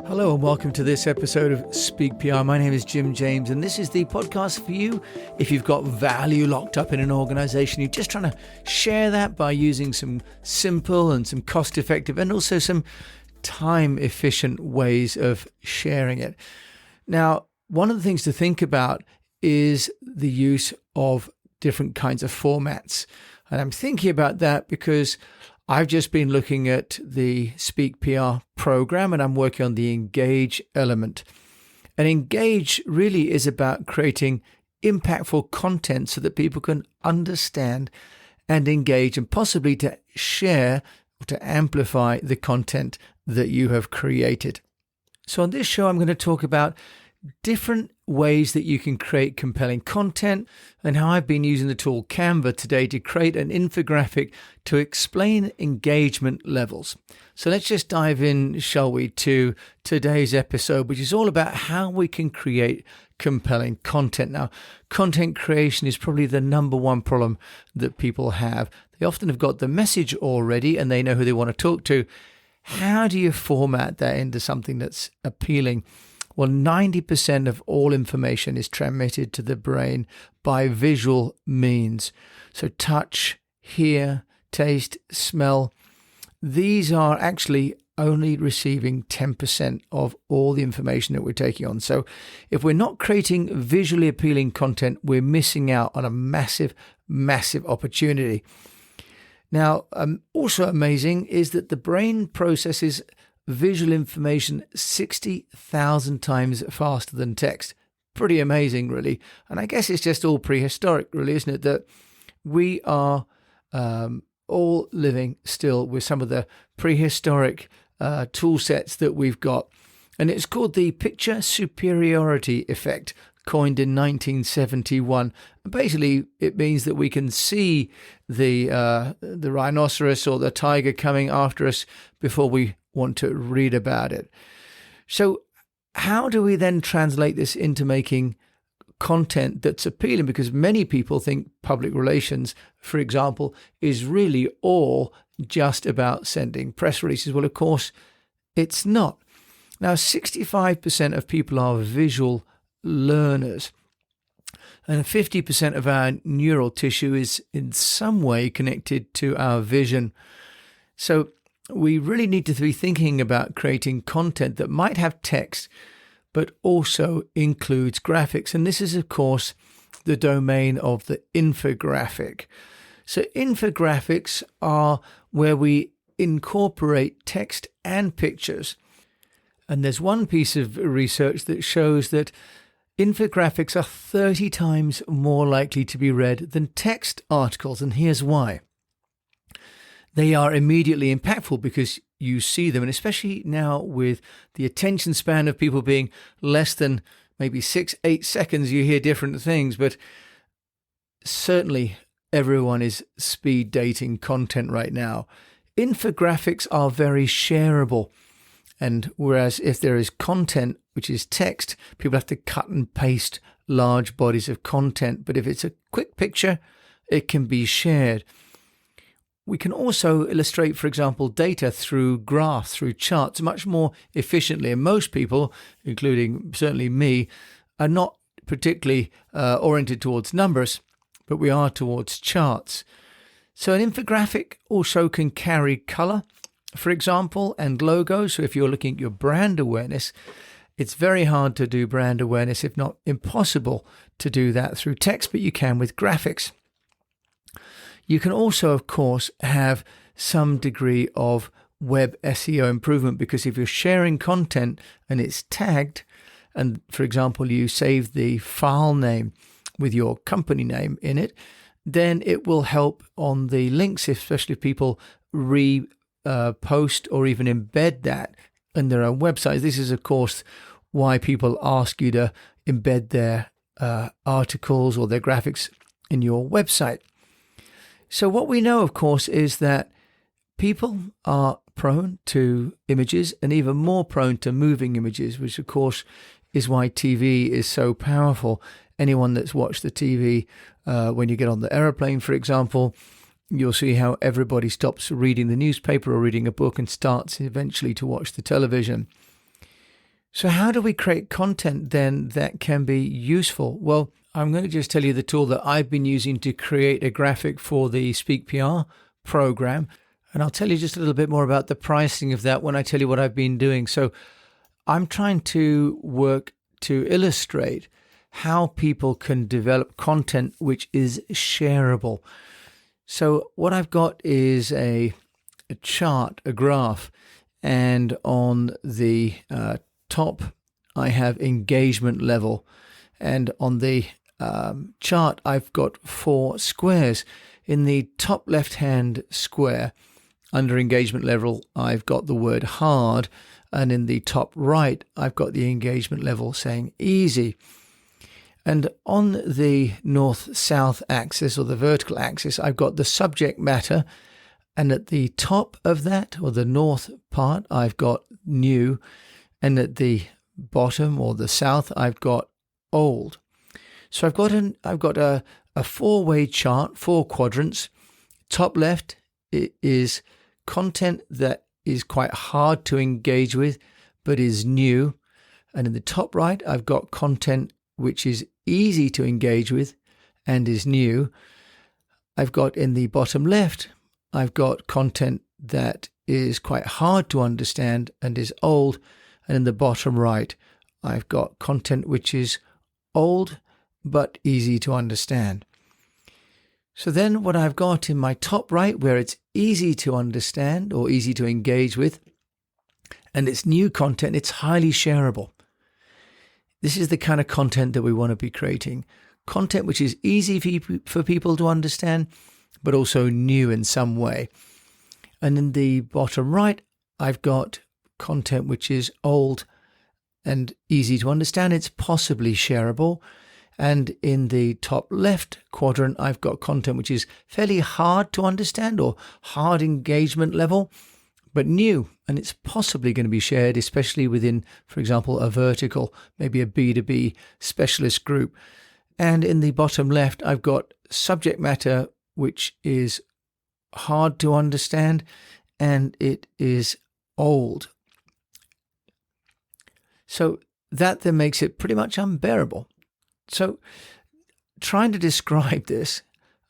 Hello and welcome to this episode of Speak PR. My name is Jim James and this is the podcast for you if you've got value locked up in an organization. You're just trying to share that by using some simple and some cost-effective and also some time-efficient ways of sharing it. Now, one of the things to think about is the use of different kinds of formats. And I'm thinking about that because I've just been looking at the Speak PR program and I'm working on the Engage element. And Engage really is about creating impactful content so that people can understand and engage and possibly to share or to amplify the content that you have created. So on this show, I'm going to talk about different ways that you can create compelling content and how I've been using the tool Canva today to create an infographic to explain engagement levels. So let's just dive in, shall we, to today's episode, which is all about how we can create compelling content. Now, content creation is probably the number one problem that people have. They often have got the message already and they know who they want to talk to. How do you format that into something that's appealing? Well, 90% of all information is transmitted to the brain by visual means. So touch, hear, taste, smell. These are actually only receiving 10% of all the information that we're taking on. So if we're not creating visually appealing content, we're missing out on a massive, massive opportunity. Now, also amazing is that the brain processes visual information 60,000 times faster than text. Pretty amazing, really. And I guess it's just all prehistoric, really, isn't it? That we are all living still with some of the prehistoric tool sets that we've got. And it's called the Picture Superiority Effect, coined in 1971. Basically, it means that we can see the rhinoceros or the tiger coming after us before we want to read about it. So how do we then translate this into making content that's appealing? Because many people think public relations, for example, is really all just about sending press releases. Well, of course, it's not. Now, 65% of people are visual learners, and 50% of our neural tissue is in some way connected to our vision. So we really need to be thinking about creating content that might have text, but also includes graphics. And this is, of course, the domain of the infographic. So infographics are where we incorporate text and pictures. And there's one piece of research that shows that infographics are 30 times more likely to be read than text articles. And here's why. They are immediately impactful because you see them, and especially now with the attention span of people being less than maybe 6-8 seconds, you hear different things, but certainly everyone is speed dating content right now. Infographics are very shareable, and whereas if there is content, which is text, people have to cut and paste large bodies of content, but if it's a quick picture, it can be shared. We can also illustrate, for example, data through graphs, through charts, much more efficiently. And most people, including certainly me, are not particularly oriented towards numbers, but we are towards charts. So an infographic also can carry color, for example, and logos. So if you're looking at your brand awareness, it's very hard to do brand awareness, if not impossible to do that through text, but you can with graphics. You can also, of course, have some degree of web SEO improvement, because if you're sharing content and it's tagged, and for example, you save the file name with your company name in it, then it will help on the links, especially if people post or even embed that in their own websites. This is, of course, why people ask you to embed their articles or their graphics in your website. So what we know, of course, is that people are prone to images and even more prone to moving images, which, of course, is why TV is so powerful. Anyone that's watched the TV, when you get on the aeroplane, for example, you'll see how everybody stops reading the newspaper or reading a book and starts eventually to watch the television. So how do we create content then that can be useful? Well, I'm going to just tell you the tool that I've been using to create a graphic for the Speak PR program. And I'll tell you just a little bit more about the pricing of that when I tell you what I've been doing. So I'm trying to work to illustrate how people can develop content which is shareable. So what I've got is a chart, a graph, and on the top I have engagement level, and on the chart I've got 4 squares. In the top left hand square under engagement level I've got the word hard, and in the top right I've got the engagement level saying easy. And on the north-south axis, or the vertical axis, I've got the subject matter, and at the top of that, or the north part, I've got new, and at the bottom, or the south, I've got old. So I've got a 4-way chart, 4 quadrants. Top left is content that is quite hard to engage with, but is new. And in the top right, I've got content which is easy to engage with and is new. I've got in the bottom left, I've got content that is quite hard to understand and is old. And in the bottom right, I've got content which is old but easy to understand. So then what I've got in my top right, where it's easy to understand or easy to engage with, and it's new content, it's highly shareable. This is the kind of content that we want to be creating. Content which is easy for people to understand, but also new in some way. And in the bottom right, I've got content which is old and easy to understand. It's possibly shareable. And in the top left quadrant, I've got content which is fairly hard to understand or hard engagement level, but new, and it's possibly going to be shared, especially within, for example, a vertical, maybe a B2B specialist group. And in the bottom left, I've got subject matter which is hard to understand, and it is old. So that then makes it pretty much unbearable. So trying to describe this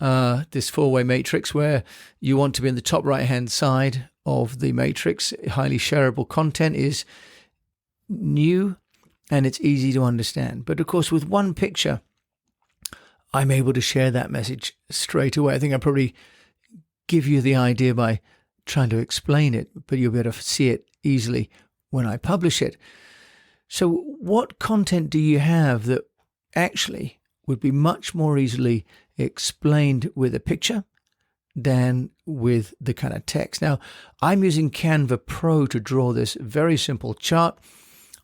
4-way matrix, where you want to be in the top right-hand side of the matrix, highly shareable content is new and it's easy to understand. But of course, with one picture, I'm able to share that message straight away. I think I probably give you the idea by trying to explain it, but you'll be able to see it easily when I publish it. So what content do you have that actually would be much more easily explained with a picture than with the kind of text? Now, I'm using Canva Pro to draw this very simple chart.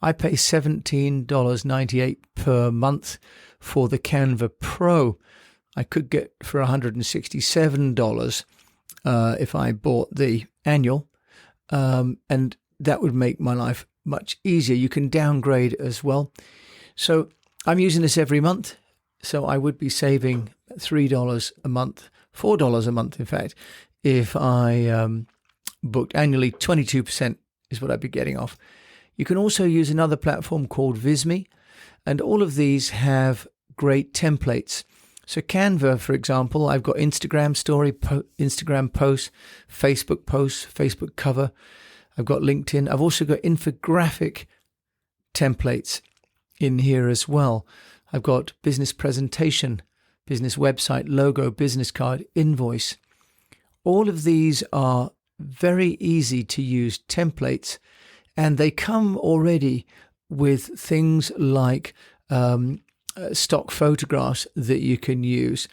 I pay $17.98 per month for the Canva Pro. I could get for $167 if I bought the annual, and that would make my life much easier. You can downgrade as well. So I'm using this every month, so I would be saving $3 a month, $4 a month, in fact, if I booked annually. 22% is what I'd be getting off. You can also use another platform called Visme, and all of these have great templates. So Canva, for example, I've got Instagram story, Instagram posts, Facebook cover. I've got LinkedIn. I've also got infographic templates in here as well. I've got business presentation, business website, logo, business card, invoice. All of these are very easy to use templates, and they come already with things like stock photographs that you can use.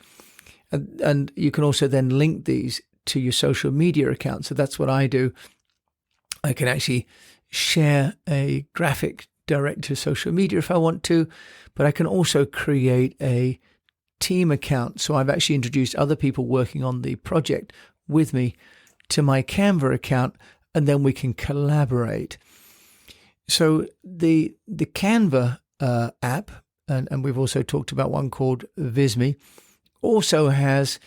And you can also then link these to your social media account. So that's what I do. I can actually share a graphic direct to social media if I want to, but I can also create a team account. So I've actually introduced other people working on the project with me to my Canva account, and then we can collaborate. So the Canva app, and we've also talked about one called Visme, also has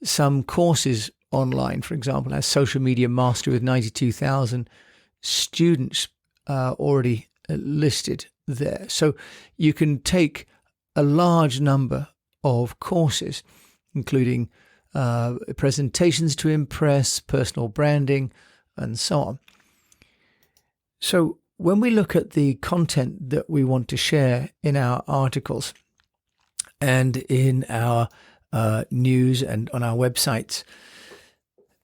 some courses online. For example, has social media mastery with 92,000 students already listed there. So you can take a large number of courses, including presentations to impress, personal branding, and so on. So when we look at the content that we want to share in our articles and in our news and on our websites,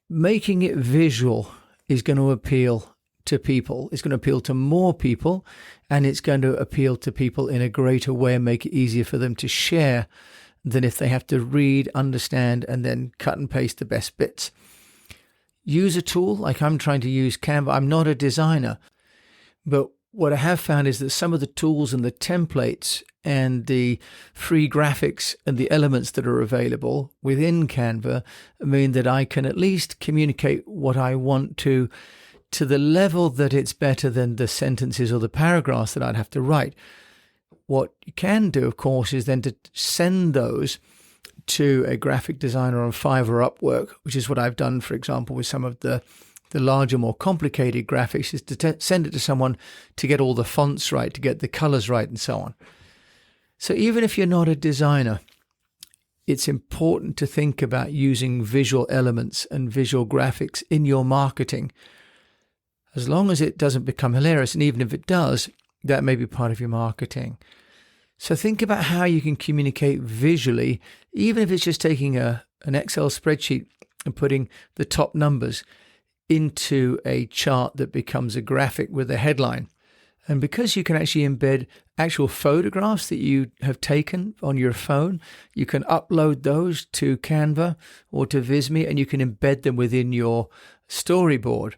making it visual is going to appeal to people. It's going to appeal to more people, and it's going to appeal to people in a greater way and make it easier for them to share than if they have to read, understand, and then cut and paste the best bits. Use a tool like I'm trying to use Canva. I'm not a designer, but what I have found is that some of the tools and the templates and the free graphics and the elements that are available within Canva mean that I can at least communicate what I want to the level that it's better than the sentences or the paragraphs that I'd have to write. What you can do, of course, is then to send those to a graphic designer on Fiverr or Upwork, which is what I've done, for example, with some of the larger, more complicated graphics, is to send it to someone to get all the fonts right, to get the colors right, and so on. So even if you're not a designer, it's important to think about using visual elements and visual graphics in your marketing, as long as it doesn't become hilarious. And even if it does, that may be part of your marketing. So think about how you can communicate visually, even if it's just taking an Excel spreadsheet and putting the top numbers into a chart that becomes a graphic with a headline. And because you can actually embed actual photographs that you have taken on your phone, you can upload those to Canva or to Visme, and you can embed them within your storyboard.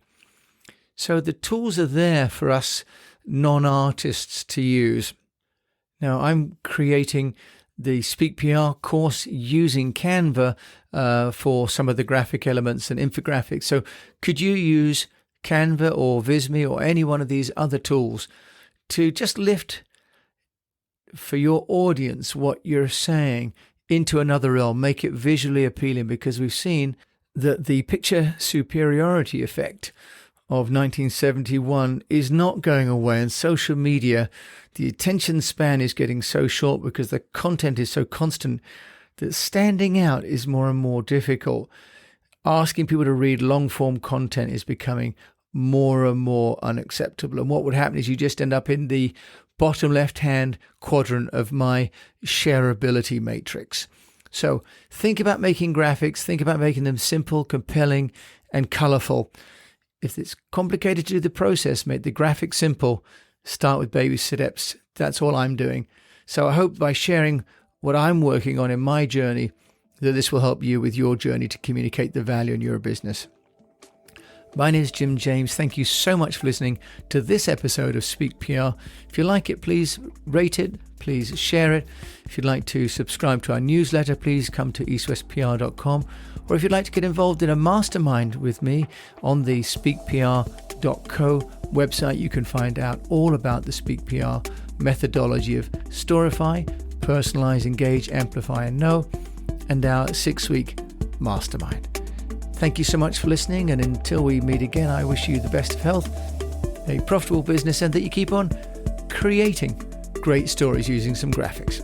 So the tools are there for us non-artists to use. Now, I'm creating the Speak PR course using Canva for some of the graphic elements and infographics. So could you use Canva or Visme or any one of these other tools to just lift for your audience what you're saying into another realm, make it visually appealing? Because we've seen that the Picture Superiority Effect of 1971 is not going away, and social media, the attention span is getting so short because the content is so constant that standing out is more and more difficult. Asking people to read long form content is becoming more and more unacceptable. And what would happen is you just end up in the bottom left hand quadrant of my shareability matrix. So think about making graphics, think about making them simple, compelling, and colorful. If it's complicated to do the process, make the graphics simple. Start with baby steps. That's all I'm doing. So I hope by sharing what I'm working on in my journey, that this will help you with your journey to communicate the value in your business. My name is Jim James. Thank you so much for listening to this episode of Speak PR. If you like it, please rate it. Please share it. If you'd like to subscribe to our newsletter, please come to eastwestpr.com. Or if you'd like to get involved in a mastermind with me on the speakpr.co website, you can find out all about the Speak PR methodology of Storify, Personalize, Engage, Amplify, and Know, and our 6-week mastermind. Thank you so much for listening, and until we meet again, I wish you the best of health, a profitable business, and that you keep on creating great stories using some graphics.